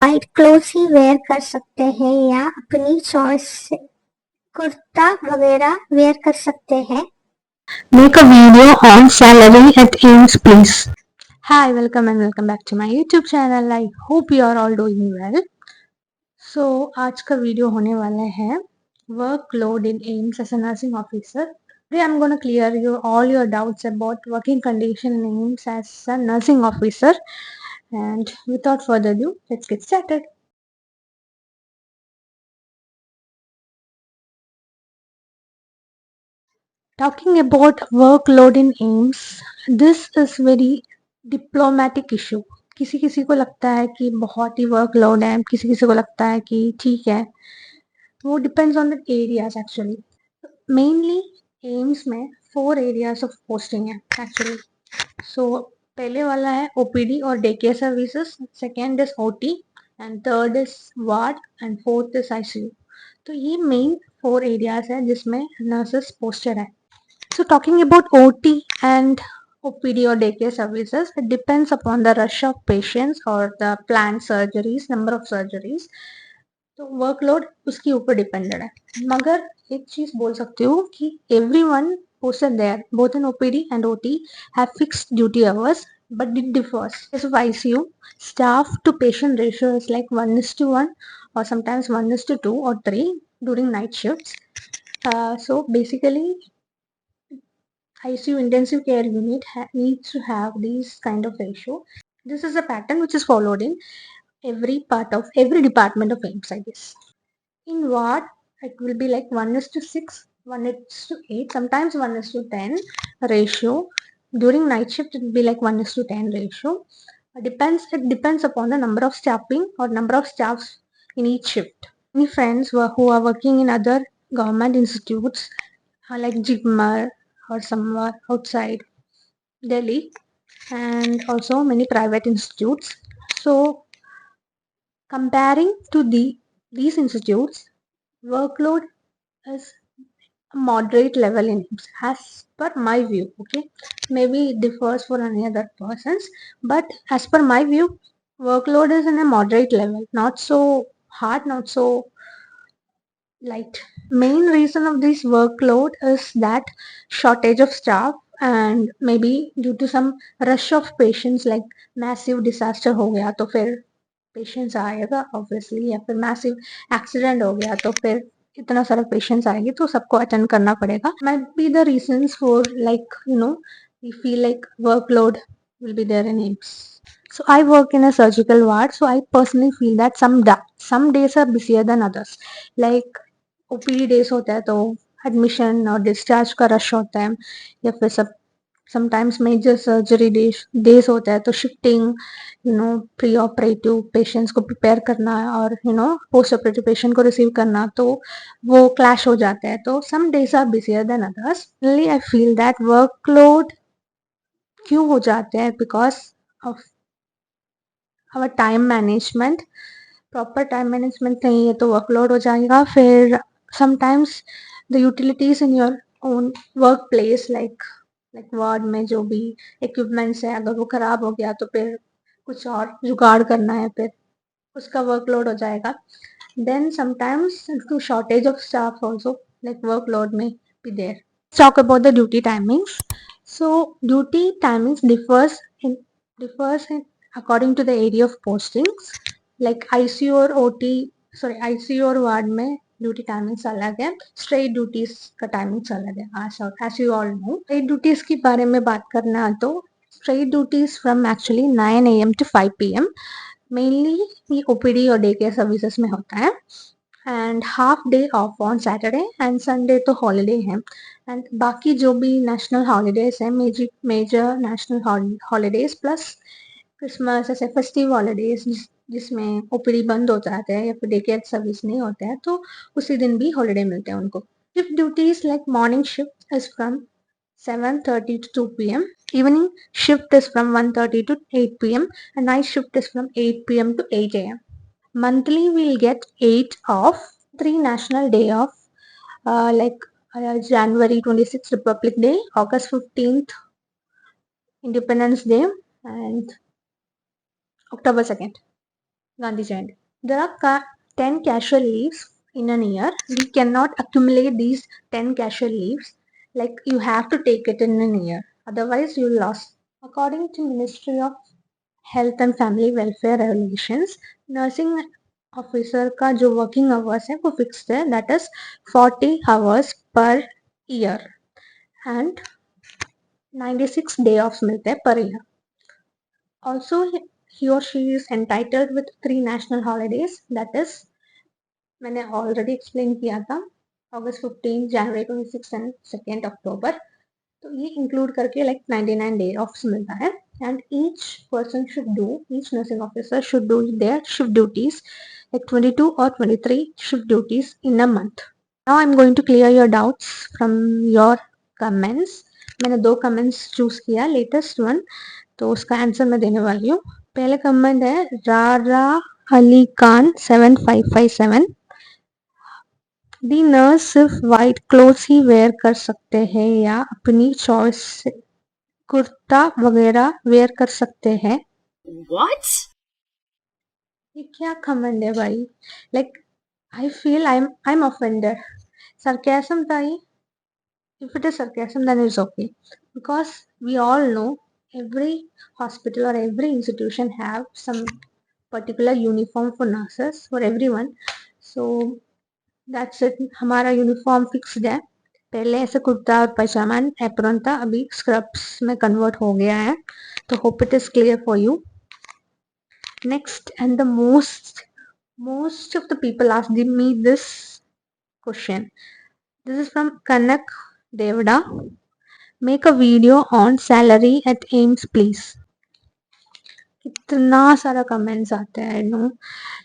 White cloth he where कर सकते हैं या अपनी चॉइस से कुर्ता वगैरह वेयर कर सकते हैं। Make a video on salary at AIMS, please. Hi, welcome back to my YouTube channel. I hope you are all doing well. So आज का वीडियो होने वाला है workload in AIMS as a nursing officer. Today I'm going to clear all your doubts about working condition in AIMS as a nursing officer. And without further ado, let's get started. Talking about workload in AIMS, this is very diplomatic issue. किसी किसी को लगता है कि बहुत ही workload है, किसी किसी को लगता है कि ठीक है. वो depends on the areas actually. Mainly AIIMS में 4 एरियाज ऑफ पोस्टिंग है एक्चुअली. सो पहले वाला है ओपीडी और day care services, second is OT and third is ward and fourth is ICU. तो ये मेन 4 एरियाज है जिसमें नर्सेस पोस्टेड है. So talking about OT and OPD or daycare services, it depends upon the rush of patients or the planned surgeries, number of surgeries. तो workload उसके ऊपर depended है. मगर एक चीज बोल सकती हूँ कि everyone posted there, both in OPD and OT, have fixed duty hours, but it differs. As of ICU, staff to patient ratio is like 1:1 or sometimes 1:2 or 3 during night shifts. So basically ICU intensive care unit needs to have these kind of ratio. This is a pattern which is followed in every part of every department of AIMS, I guess. In ward, it will be like 1:6, 1:8, sometimes 1:10 ratio. During night shift, it will be like 1:10 ratio. It depends upon the number of staffing or number of staffs in each shift. Many friends who are working in other government institutes like GMR or somewhere outside Delhi, and also many private institutes. So comparing to these institutes, workload is a moderate level in IMSS as per my view. Okay, maybe it differs for any other persons, but as per my view, workload is in a moderate level, not so hard, not so light. Main reason of this workload is that shortage of staff and maybe due to some rush of patients, like massive disaster हो गया तो फिर patients आएगा obviously, या फिर massive accident हो गया तो फिर इतना सारा पेशेंट्स आएंगे तो सबको अटेंड करना पड़ेगा. Might be the reasons for, like, we feel like workload will be there in AIMS. So I work in a surgical ward, so I personally feel that some days are busier than others. Like OPD days होता है तो admission और discharge का rush होता है, या फिर sometimes major surgery days होता है तो शिफ्टिंग, प्री ऑपरेटिव पेशेंट्स को प्रिपेयर करना और पोस्ट ऑपरेटिव पेशेंट को रिसीव करना, तो वो क्लैश हो जाता है. तो some days are busier than others. Really I feel that workload क्यों हो जाते हैं, because of our time management. Proper time management नहीं है तो वर्कलोड हो जाएगा. फिर sometimes the utilities in your own work place, like ward में जो भी इक्विपमेंट्स है, अगर वो खराब हो गया तो फिर कुछ और जुगाड़ करना है, फिर उसका वर्कलोड हो जाएगा. Then sometimes to shortage of staff also, like workload में be there. Talk about the duty timings. So duty timings differs in according to the area of postings. Like ICU और OT, sorry, ICU और ward में duty timings अलग है, straight duties का timings अलग है. As you all know, straight duties के बारे में बात करना है तो straight duties from actually 9 AM to 5 PM mainly ये ओपीडी और डे केयर सर्विसेज में होता है. And half day off on Saturday and Sunday तो हॉलीडे है. एंड बाकी जो भी नेशनल हॉलीडेज है, major national holidays plus Christmas, ऐसे फेस्टिव हॉलीडेज जिसमें ओपीडी बंद हो जाता है या फिर डे केयर सर्विस नहीं होता है, तो उसी दिन भी हॉलीडे मिलते हैं उनको. Shift duties like morning shift is from 7:30 to 2 p.m. Evening shift is from 1:30 to 8 p.m. and night shift is from 8 p.m. to 8 a.m. Monthly we'll get 8 off, 3 national day off, like January 26th Republic Day, August 15th Independence Day, and October 2nd. Gandhi Jayanti. There are 10 casual leaves in an year. We cannot accumulate these 10 casual leaves. Like you have to take it in an year. Otherwise you lost. According to Ministry of Health and Family Welfare Regulations, nursing officer का जो working hours है वो fixed है, that is 40 hours per year and 96 day of मिलते हैं per year. Also he or she is entitled with 3 national holidays, that is मैंने already explain किया था, अगस्त 15, जनवरी 26 एंड 2 अक्टूबर. तो ये इंक्लूड करके लाइक 99 डे ऑफ मिलता है. And each person should do, each nursing officer should do their shift duties, like 22 or 23 shift duties in a month. Now I'm going to clear your doubts from your comments. मैंने 2 comments choose किया, latest one, तो उसका answer मैं देने वाली हूँ. पहले comment है रारा अली खान 7557. दी नर्स सिर्फ वाइट क्लोथ्स ही वेयर कर सकते हैं या अपनी चॉइस से कुर्ता वगैरह वेयर कर सकते हैं? What? ये क्या कमेंट है भाई? Like I feel I am offended. sarcasm था ये? If it is sarcasm, then it's okay, because we all know every hospital or every institution have some particular uniform for nurses for everyone. So that's it. हमारा uniform fixed है. पहले ऐसे कुर्ता और पैजामा apron था, अभी scrubs में convert हो गया है. तो hope it is clear for you. Next and the most of the people asked me this question. This is from Kanak Devda. Make a video on salary at AIMS please. कितना सारा comments आते हैं, I know.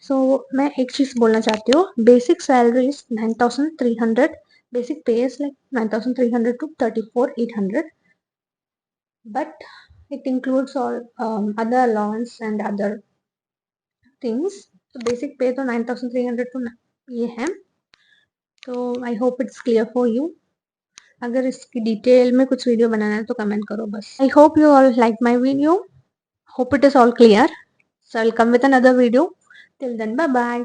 सो मैं एक चीज बोलना चाहती हूँ. Basic salary is 9300. बेसिक पे is like 9300 to 34800, but it includes all other allowance and other things. तो बेसिक पे तो 9300 to ये है. तो I hope it's clear for you. अगर इसकी डिटेल में कुछ वीडियो बनाना है तो कमेंट करो बस. I hope you all like my video. Hope it is all clear. So I'll come with another video. Till then, bye bye.